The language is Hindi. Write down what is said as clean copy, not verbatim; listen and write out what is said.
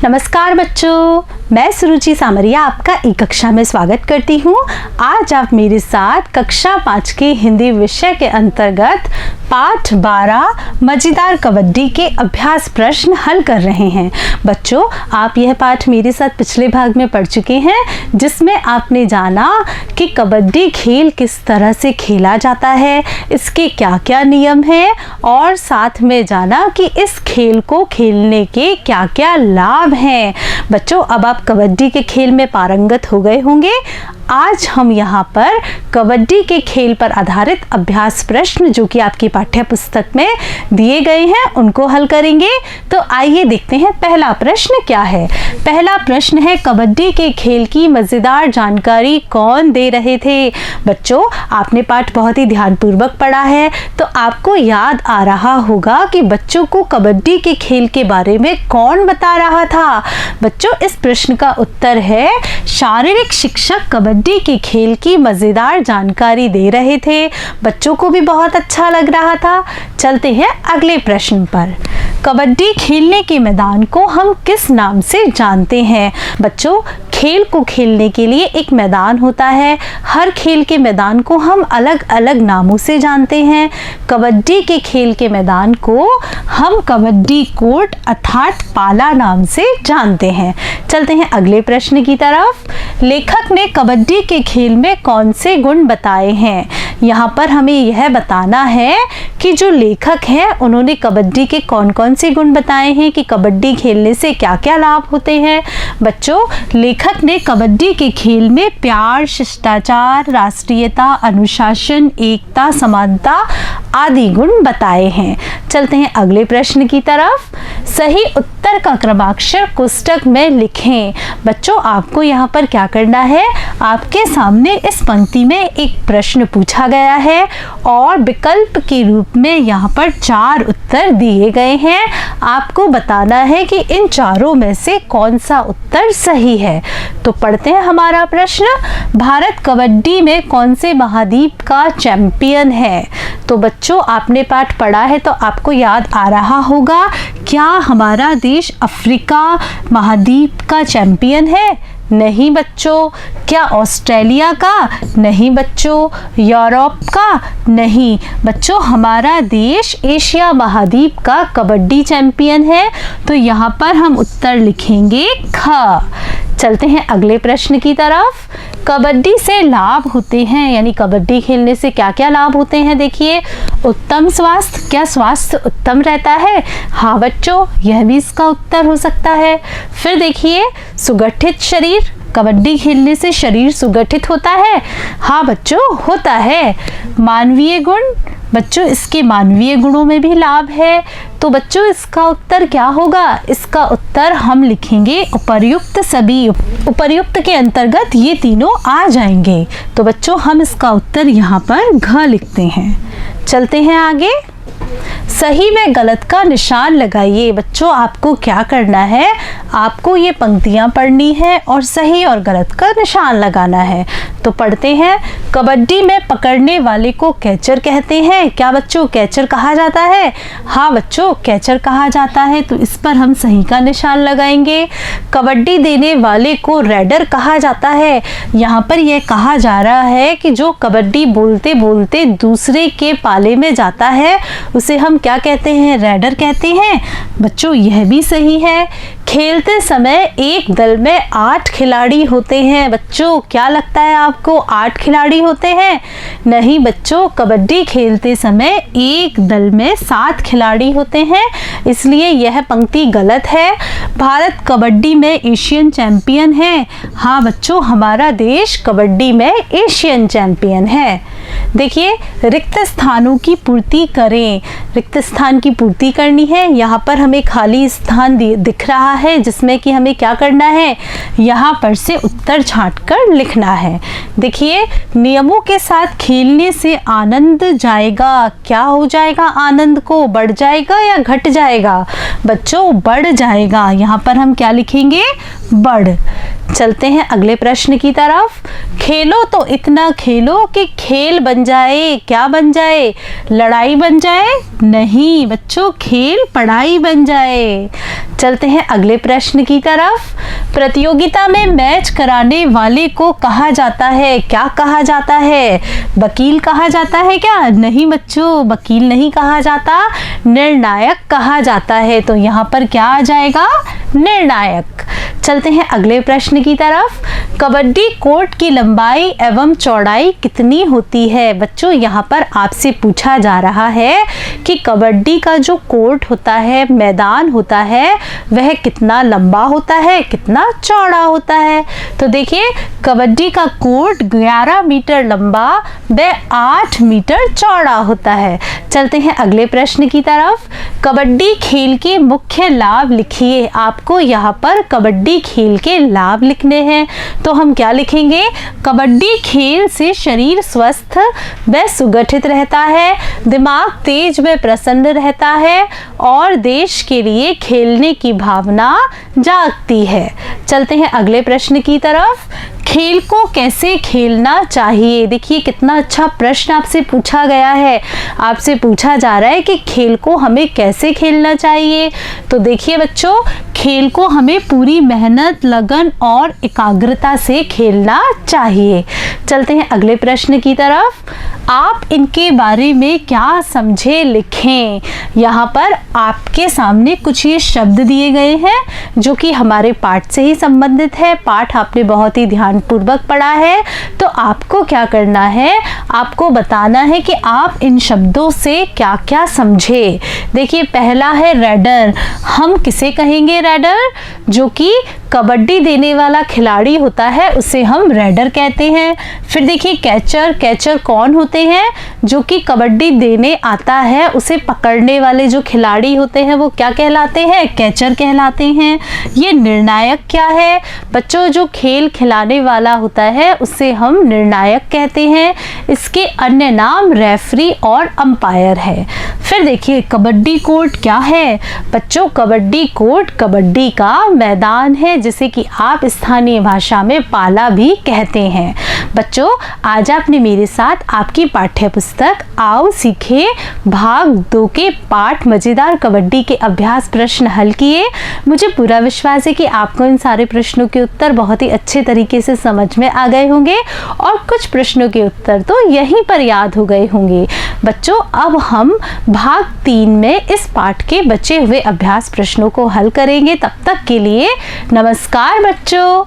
नमस्कार बच्चों, मैं सुरुचि सामरिया आपका ई कक्षा में स्वागत करती हूँ। आज आप मेरे साथ कक्षा 5 के हिंदी विषय के अंतर्गत पाठ 12 मज़ेदार कबड्डी के अभ्यास प्रश्न हल कर रहे हैं। बच्चों, आप यह पाठ मेरे साथ पिछले भाग में पढ़ चुके हैं, जिसमें आपने जाना कि कबड्डी खेल किस तरह से खेला जाता है, इसके क्या क्या नियम हैं और साथ में जाना कि इस खेल को खेलने के क्या क्या लाभ हैं। बच्चों, अब आप कबड्डी के खेल में पारंगत हो गए होंगे। आज हम यहाँ पर कबड्डी के खेल पर आधारित अभ्यास प्रश्न जो कि आपकी पाठ्य पुस्तक में दिए गए हैं उनको हल करेंगे। तो आइए देखते हैं पहला प्रश्न क्या है। पहला प्रश्न है, कबड्डी के खेल की मज़ेदार जानकारी कौन दे रहे थे। बच्चों, आपने पाठ बहुत ही ध्यानपूर्वक पढ़ा है तो आपको याद आ रहा होगा कि बच्चों को कबड्डी के खेल के बारे में कौन बता रहा था। बच्चों, इस प्रश्न का उत्तर है शारीरिक शिक्षक कबड्डी के खेल की मज़ेदार जानकारी दे रहे थे। बच्चों को भी बहुत अच्छा लग रहा था। चलते हैं अगले प्रश्न पर। कबड्डी खेलने के मैदान को हम किस नाम से जानते हैं। बच्चों, खेल को खेलने के लिए एक मैदान होता है। हर खेल के मैदान को हम अलग अलग नामों से जानते हैं। कबड्डी के खेल के मैदान को हम कबड्डी कोर्ट अर्थात पाला नाम से जानते हैं। चलते हैं अगले प्रश्न की तरफ। लेखक ने कबड्डी के खेल में कौन से गुण बताए हैं। यहाँ पर हमें यह बताना है कि जो लेखक हैं उन्होंने कबड्डी के कौन कौन से गुण बताए हैं कि कबड्डी खेलने से क्या क्या लाभ होते हैं। बच्चों, लेखक ने कबड्डी के खेल में प्यार, शिष्टाचार, राष्ट्रीयता, अनुशासन, एकता, समानता आदि गुण बताए हैं। चलते हैं अगले प्रश्न की तरफ। सही उत्तर का क्रमाक्षर कोष्टक में लिखें। बच्चों, आपको यहाँ पर क्या करना है, आपके सामने इस पंक्ति में एक प्रश्न पूछा गया है और विकल्प के रूप में यहाँ पर 4 उत्तर दिए गए हैं। आपको बताना है कि इन चारों में से कौन सा उत्तर सही है। तो पढ़ते हैं हमारा प्रश्न। भारत कबड्डी में कौन से महाद्वीप का चैंपियन है। तो बच्चों, आपने पाठ पढ़ा है तो आपको याद आ रहा होगा, क्या हमारा देश अफ्रीका महाद्वीप का चैंपियन है। नहीं बच्चों। क्या ऑस्ट्रेलिया का। नहीं बच्चों। यूरोप का। नहीं बच्चों। हमारा देश एशिया महाद्वीप का कबड्डी चैंपियन है। तो यहाँ पर हम उत्तर लिखेंगे ख। चलते हैं अगले प्रश्न की तरफ। कबड्डी से लाभ होते हैं, यानी कबड्डी खेलने से क्या क्या लाभ होते हैं। देखिए, उत्तम स्वास्थ्य। क्या स्वास्थ्य उत्तम रहता है। हाँ बच्चों, यह भी इसका उत्तर हो सकता है। फिर देखिए, सुगठित शरीर। कबड्डी खेलने से शरीर सुगठित होता है। हाँ बच्चों, होता है। मानवीय गुण। बच्चों, इसके मानवीय गुणों में भी लाभ है। तो बच्चों, इसका उत्तर क्या होगा। इसका उत्तर हम लिखेंगे उपर्युक्त सभी। उपर्युक्त के अंतर्गत ये तीनों आ जाएंगे। तो बच्चों, हम इसका उत्तर यहाँ पर घ लिखते हैं। चलते हैं आगे। सही व गलत का निशान लगाइए। बच्चों, आपको क्या करना है, आपको ये पंक्तियां पढ़नी है और सही और गलत का निशान लगाना है। तो पढ़ते हैं। कबड्डी में पकड़ने वाले को कैचर कहते हैं। क्या बच्चों, कैचर कहा जाता है। हाँ बच्चों, कैचर कहा जाता है। तो इस पर हम सही का निशान लगाएंगे। कबड्डी देने वाले को रेडर कहा जाता है। यहाँ पर यह कहा जा रहा है कि जो कबड्डी बोलते बोलते दूसरे के पाले में जाता है उसे हम क्या कहते हैं, रेडर कहते हैं। बच्चों, यह भी सही है। खेलते समय एक दल में 8 खिलाड़ी होते हैं। बच्चों, क्या लगता है आपको, 8 खिलाड़ी होते हैं। नहीं बच्चों, कबड्डी खेलते समय एक दल में 7 खिलाड़ी होते हैं, इसलिए यह पंक्ति गलत है। भारत कबड्डी में एशियन चैंपियन है। हाँ बच्चों, हमारा देश कबड्डी में एशियन चैंपियन है। देखिए, रिक्त स्थानों की पूर्ति करें। रिक्त स्थान की पूर्ति करनी है। यहाँ पर हमें खाली स्थान दिख रहा है जिसमें कि हमें क्या करना है, यहाँ पर से उत्तर छांटकर लिखना है। देखिए, नियमों के साथ खेलने से आनंद जाएगा। क्या हो जाएगा, आनंद को बढ़ जाएगा या घट जाएगा। बच्चों बढ़ जाएगा। यहाँ पर हम क्या लिखेंगे? बढ़। चलते हैं अगले प्रश्न की तरफ। खेलो तो इतना खेलो कि खेल बन जाए। क्या बन जाए? लड़ाई बन जाए? नहीं बच्चों, खेल पढ़ाई बन जाए। चलते हैं अगले प्रश्न की तरफ। प्रतियोगिता में मैच कराने वाले को कहा जाता है? क्या कहा जाता है? वकील कहा जाता है क्या? नहीं बच्चों, वकील नहीं कहा जाता, निर्णायक कहा जाता है। तो यहाँ पर क्या आ जाएगा? निर्णायक। चलते हैं अगले प्रश्न की तरफ। कबड्डी कोर्ट की लंबाई एवं चौड़ाई कितनी होती है? बच्चों यहाँ पर आपसे पूछा जा रहा है कि कबड्डी का जो कोर्ट होता है, मैदान होता है, वह कितना लंबा होता है, कितना चौड़ा होता है। तो देखिए, कबड्डी का कोर्ट 11 मीटर लंबा व 8 मीटर चौड़ा होता है। चलते हैं अगले प्रश्न की तरफ। कबड्डी खेल के मुख्य लाभ लिखिए। आपको यहाँ पर कबड्डी खेल के लाभ लिखने हैं, तो हम क्या लिखेंगे? कबड्डी खेल से शरीर स्वस्थ व सुगठित रहता है, दिमाग तेज व प्रसन्न रहता है और देश के लिए खेलने की भावना जागती है। चलते हैं अगले प्रश्न की तरफ। खेल को कैसे खेलना चाहिए? देखिए कितना अच्छा प्रश्न आपसे पूछा गया है। आपसे पूछा जा रहा है कि खेल को हमें कैसे खेलना चाहिए। तो देखिए बच्चों, खेल को हमें पूरी मेहनत, लगन और एकाग्रता से खेलना चाहिए। चलते हैं अगले प्रश्न की तरफ। आप इनके बारे में क्या समझे, लिखें। यहाँ पर आपके सामने कुछ ये शब्द दिए गए हैं जो कि हमारे पाठ से ही संबंधित है। पाठ आपने बहुत ही ध्यानपूर्वक पढ़ा है, तो आपको क्या करना है? आपको बताना है कि आप इन शब्दों से क्या क्या समझे। देखिए पहला है रेडर। हम किसे कहेंगे रेडर? जो कि कबड्डी देने वाला खिलाड़ी होता है, उसे हम रेडर कहते हैं। फिर देखिए कैचर। कैचर कौन होते हैं? जो कि कबड्डी देने आता है, उसे पकड़ने वाले जो खिलाड़ी होते हैं वो क्या कहलाते हैं? कैचर कहलाते हैं। ये निर्णायक क्या है? बच्चों जो खेल खिलाने वाला होता है उसे हम निर्णायक कहते हैं। इसके अन्य नाम रेफरी और अंपायर है। फिर देखिए कबड्डी कोर्ट क्या है? बच्चों कबड्डी कोर्ट कबड्डी का मैदान है, जिसे कि आप स्थानीय भाषा में पाला भी कहते हैं। बच्चों आज आपने मेरे साथ आपकी पाठ्य पुस्तक आओ सीखे भाग 2 के पाठ मजेदार कबड्डी के अभ्यास प्रश्न हल किए। मुझे पूरा विश्वास है कि आपको इन सारे प्रश्नों के उत्तर बहुत ही अच्छे तरीके से समझ में आ गए होंगे और कुछ प्रश्नों के उत्तर तो यहीं पर याद हो गए होंगे। बच्चों अब हम भाग 3 में इस पाठ के बचे हुए अभ्यास प्रश्नों को हल करेंगे। तब तक के लिए नमस्कार बच्चों।